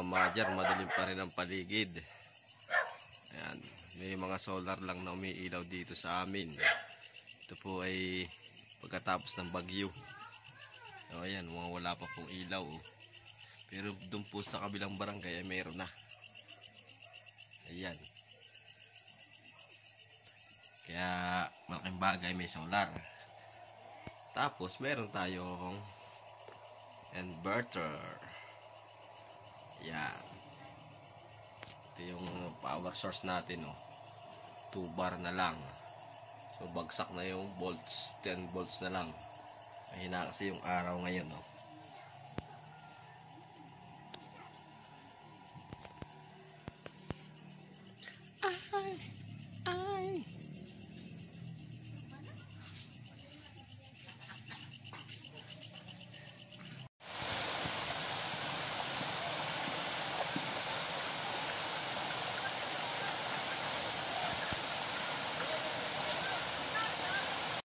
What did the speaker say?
mga madyan, madilim pa rin ang paligid. Ayan, may mga solar lang na umiilaw dito sa amin. Ito po ay pagkatapos ng bagyo. So ayan, wala pa pong ilaw. Pero doon po sa kabilang barangay ay mayroon na. Ayan. Kaya malaking bagay may solar. Tapos meron tayong inverter. Ayan. Ito yung power source natin, 2 bar na lang. So bagsak na yung volts, 10 volts na lang. Mahina kasi yung araw ngayon, Ay, ay.